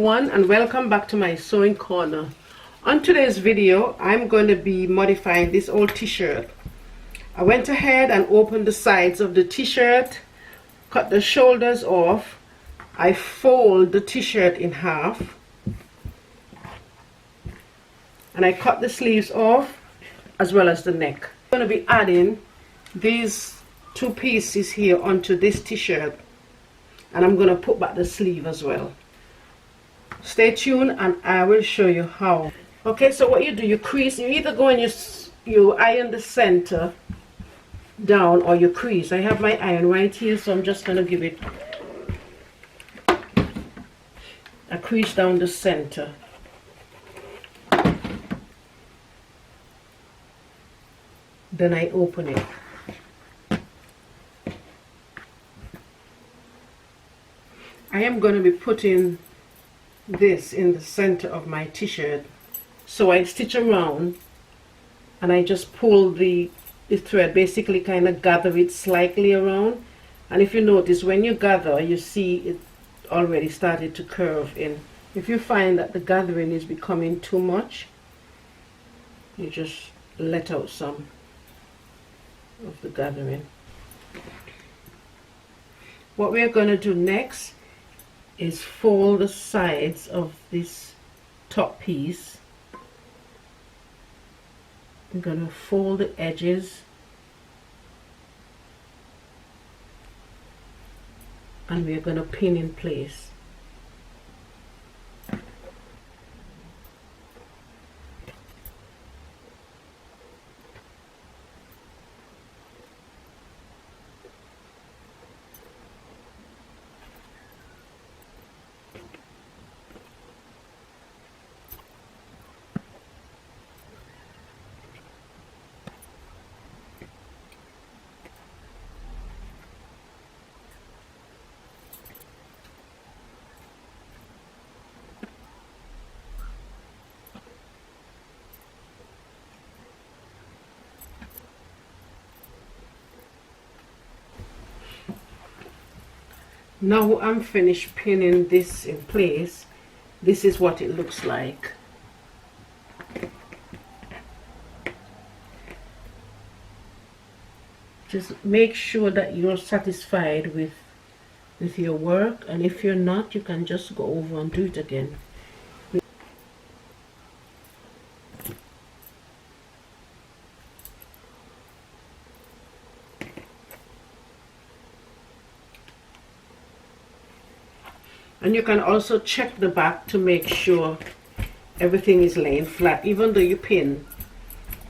everyone, and welcome back to my sewing corner. On today's video, I'm going to be modifying this old t-shirt. I went ahead and opened the sides of the t-shirt, cut the shoulders off. I fold the t-shirt in half, and I cut the sleeves off as well as the neck. I'm going to be adding these two pieces here onto this t-shirt, and I'm going to put back the sleeve as well. Stay tuned and I will show you how. Okay, so what you do, you crease. You either go and you iron the center down, or you crease. I have my iron right here, so I'm just going to give it a crease down the center. Then I open it. I am going to be putting this in the center of my t-shirt, so I stitch around and I just pull the thread, basically kind of gather it slightly around. And if you notice, when you gather, you see it already started to curve in. If you find that the gathering is becoming too much, you just let out some of the gathering. What we're going to do next is fold the sides of this top piece. I'm going to fold the edges and we're going to pin in place. Now I'm finished pinning this in place. This is what it looks like. Just make sure that you're satisfied with your work, and if you're not, you can just go over and do it again. And you can also check the back to make sure everything is laying flat. Even though you pin,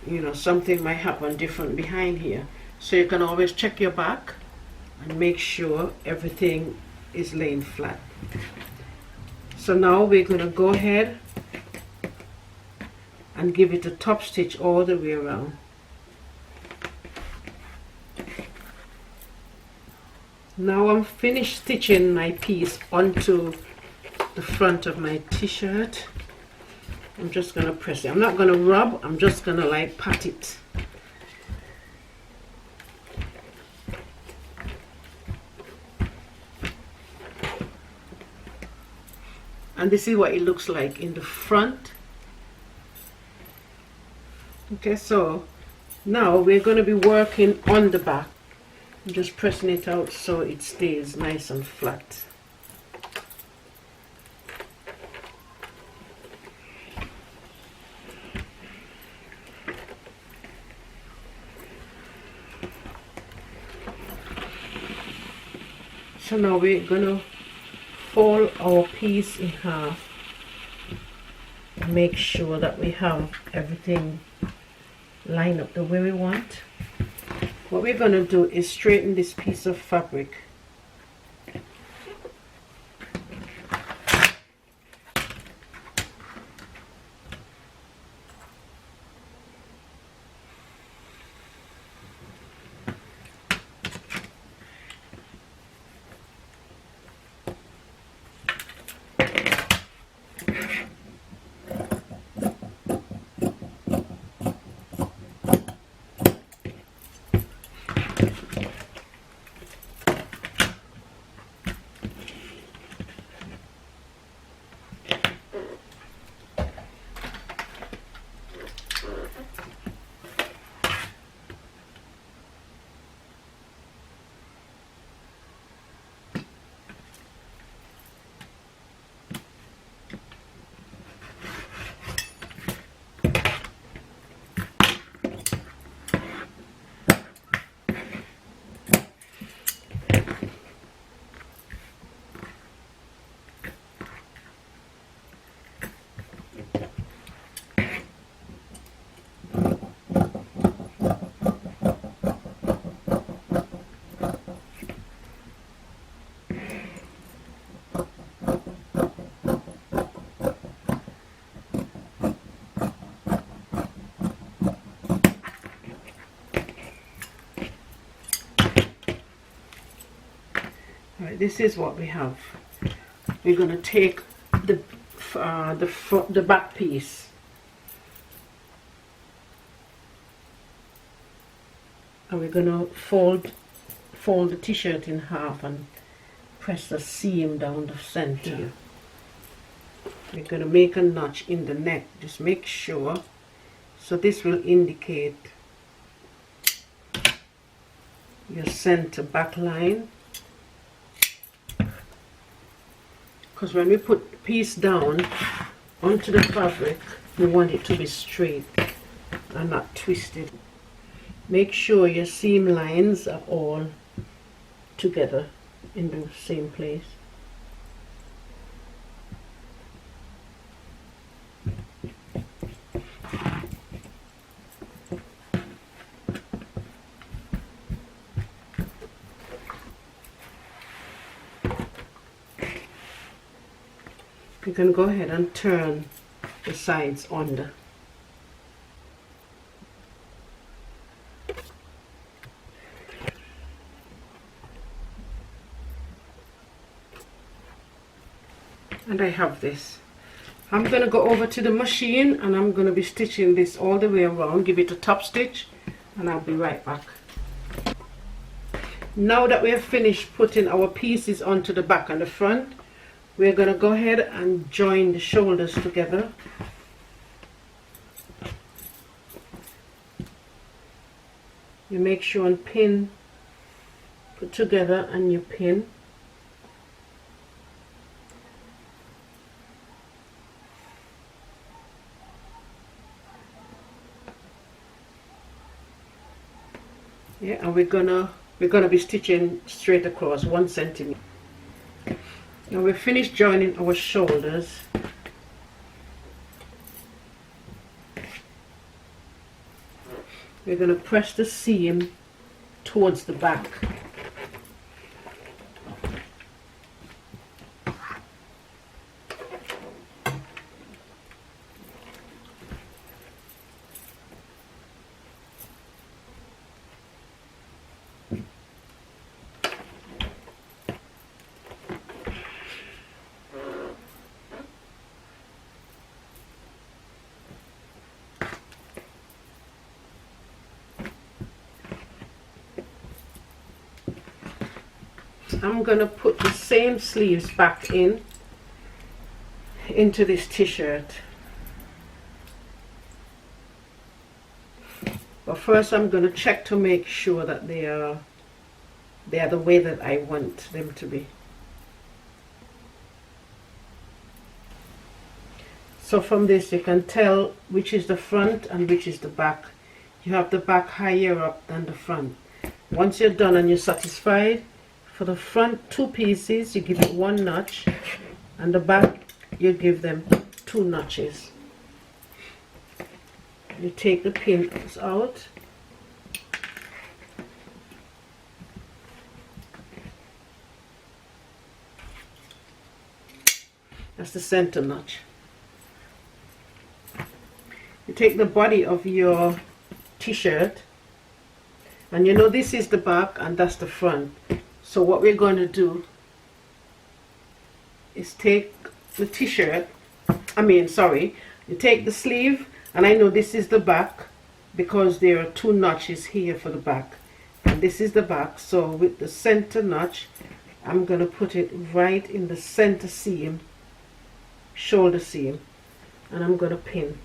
you know, something might happen different behind here. So you can always check your back and make sure everything is laying flat. So now we're going to go ahead and give it a top stitch all the way around. Now I'm finished stitching my piece onto the front of my t-shirt. I'm just going to press it. I'm not going to rub, I'm just going to like pat it. And this is what it looks like in the front. Okay, so now we're going to be working on the back. I'm just pressing it out so it stays nice and flat. So now we're going to fold our piece in half. Make sure that we have everything lined up the way we want. What we're going to do is straighten this piece of fabric. this is what we have. We're going to take the back piece and we're going to fold the t-shirt in half and press the seam down the center. We're going to make a notch in the neck, just make sure. So this will indicate your center back line, because when we put the piece down onto the fabric, we want it to be straight and not twisted. Make sure your seam lines are all together in the same place. You can go ahead and turn the sides under. And I have this. I'm going to go over to the machine and I'm going to be stitching this all the way around, give it a top stitch, and I'll be right back. Now that we have finished putting our pieces onto the back and the front, we're going to go ahead and join the shoulders together. You make sure and pin, put together and you pin. Yeah, and we're gonna be stitching straight across 1 centimeter. Now we're finished joining our shoulders. We're going to press the seam towards the back. I'm going to put the same sleeves back into this t-shirt. But first I'm going to check to make sure that they are the way that I want them to be. So from this you can tell which is the front and which is the back. You have the back higher up than the front. Once you're done and you're satisfied, for the front 2 pieces you give it 1 notch, and the back you give them 2 notches. You take the pins out, that's the center notch. You take the body of your t-shirt, and you know this is the back and that's the front. So what we're going to do is take the t-shirt, you take the sleeve, and I know this is the back because there are 2 notches here for the back, and this is the back. So with the center notch, I'm going to put it right in the center seam, shoulder seam, and I'm going to pin.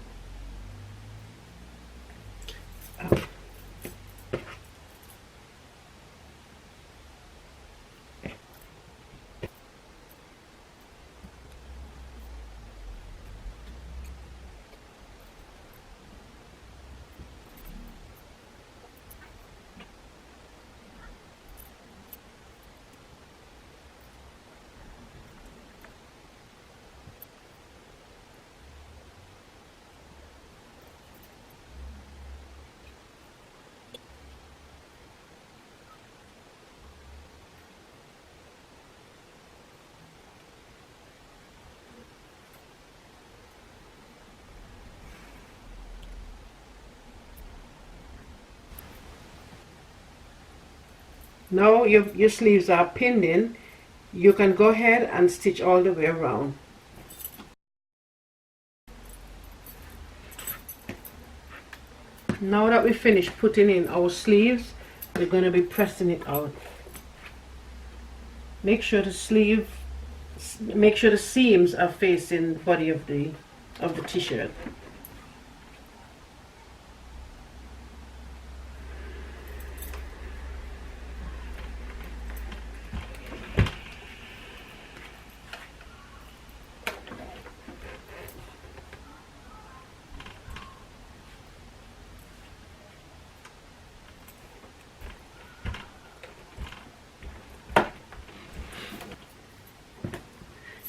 Now your sleeves are pinned in. You can go ahead and stitch all the way around. Now that we finished putting in our sleeves, we're going to be pressing it out. Make sure the seams are facing the body of the t-shirt.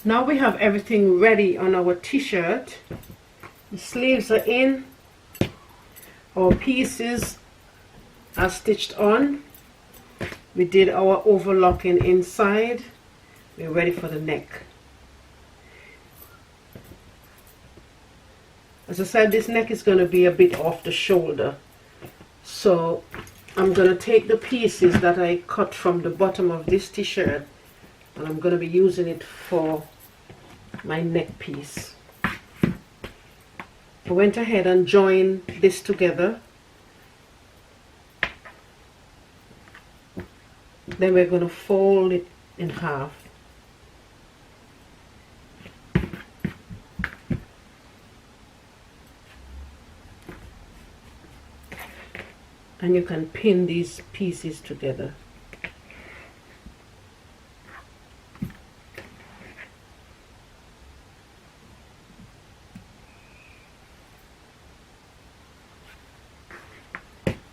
Now we have everything ready on our t-shirt. The sleeves are in, our pieces are stitched on, we did our overlocking inside, we're ready for the neck. As I said, this neck is going to be a bit off the shoulder, so I'm going to take the pieces that I cut from the bottom of this t-shirt and I'm going to be using it for my neck piece. I went ahead and joined this together. Then we're going to fold it in half. And you can pin these pieces together.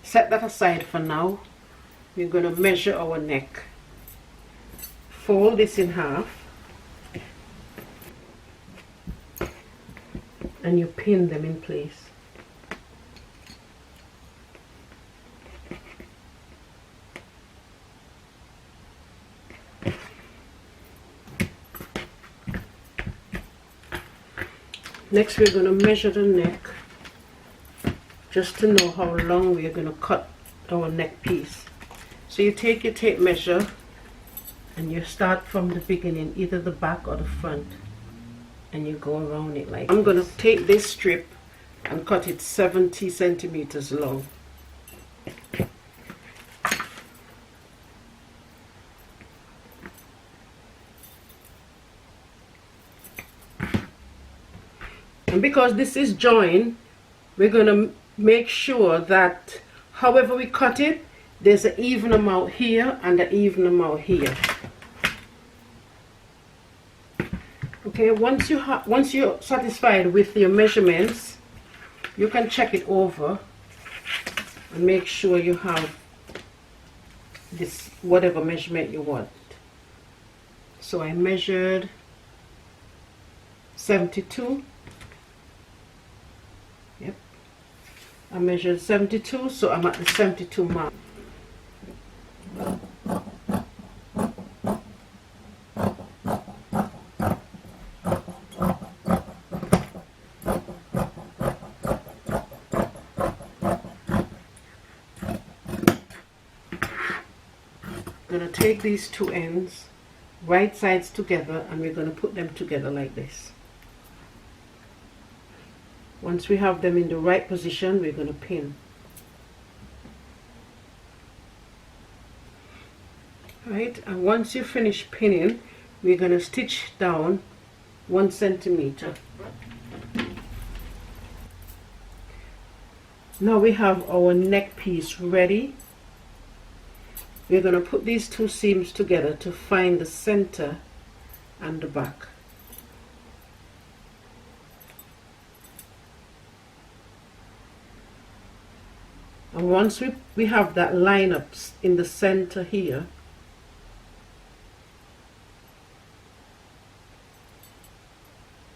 Set that aside for now. We're going to measure our neck. Fold this in half and you pin them in place. Next we're going to measure the neck, just to know how long we are going to cut our neck piece. So you take your tape measure and you start from the beginning, either the back or the front, and you go around it like I'm going to take this strip and cut it 70 centimeters long. And because this is joined, we're going to make sure that however we cut it, there's an even amount here and an even amount here. Okay, once you're satisfied with your measurements, you can check it over and make sure you have this whatever measurement you want. So I measured 72. Yep, I measured 72, so I'm at the 72 mark. I'm going to take these two ends, right sides together, and we're going to put them together like this. Once we have them in the right position, we're going to pin. Right, and once you finish pinning, we're going to stitch down 1 centimeter. Now we have our neck piece ready. We're going to put these two seams together to find the center and the back. And once we have that line up in the center here,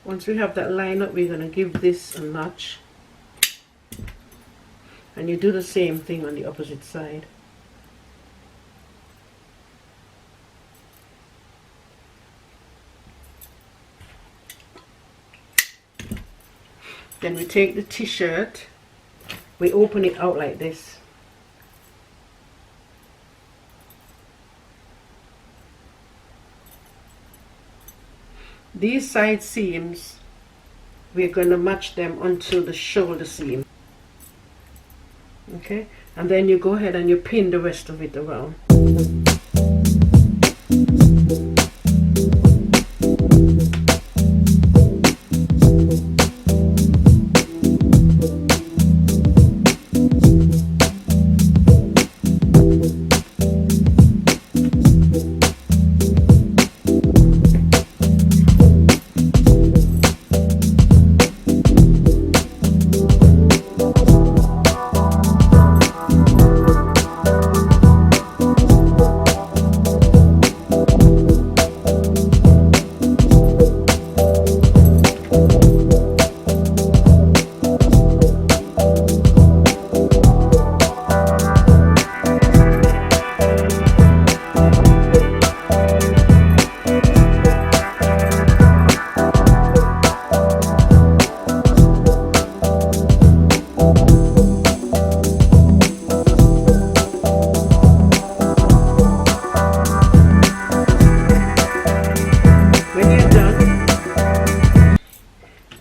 once we have that line up, we're going to give this a notch. And you do the same thing on the opposite side. Then we take the t-shirt, we open it out like this. These side seams, we're going to match them onto the shoulder seam. Okay, and then you go ahead and you pin the rest of it around.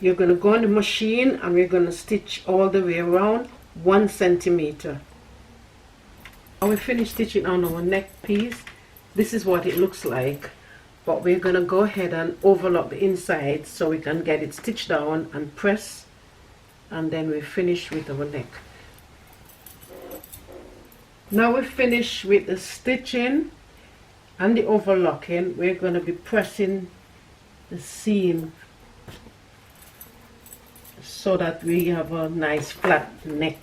You're going to go on the machine and we're going to stitch all the way around 1 centimeter. Now we finished stitching on our neck piece. This is what it looks like, but we're going to go ahead and overlock the inside so we can get it stitched down and press, and then we finish with our neck. Now we finish with the stitching and the overlocking. We're going to be pressing the seam so that we have a nice flat neck.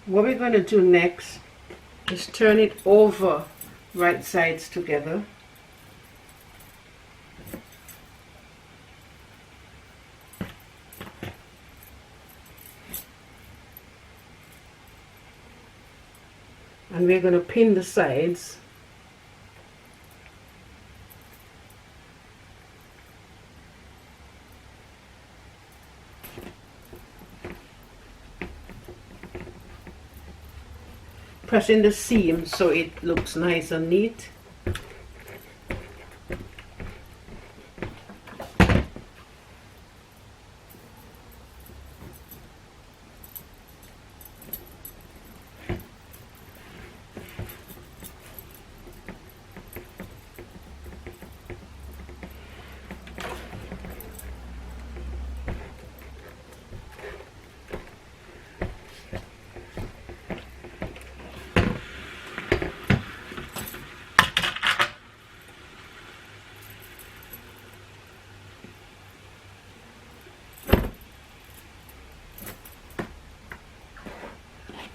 What we're going to do next is turn it over right sides together. And we're going to pin the sides. Pressing the seam so it looks nice and neat.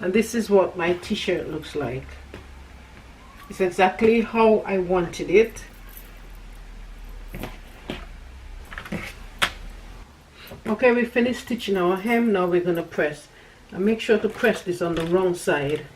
And this is what my t-shirt looks like. It's exactly how I wanted it. Okay, we finished stitching our hem. Now we're going to press. And make sure to press this on the wrong side.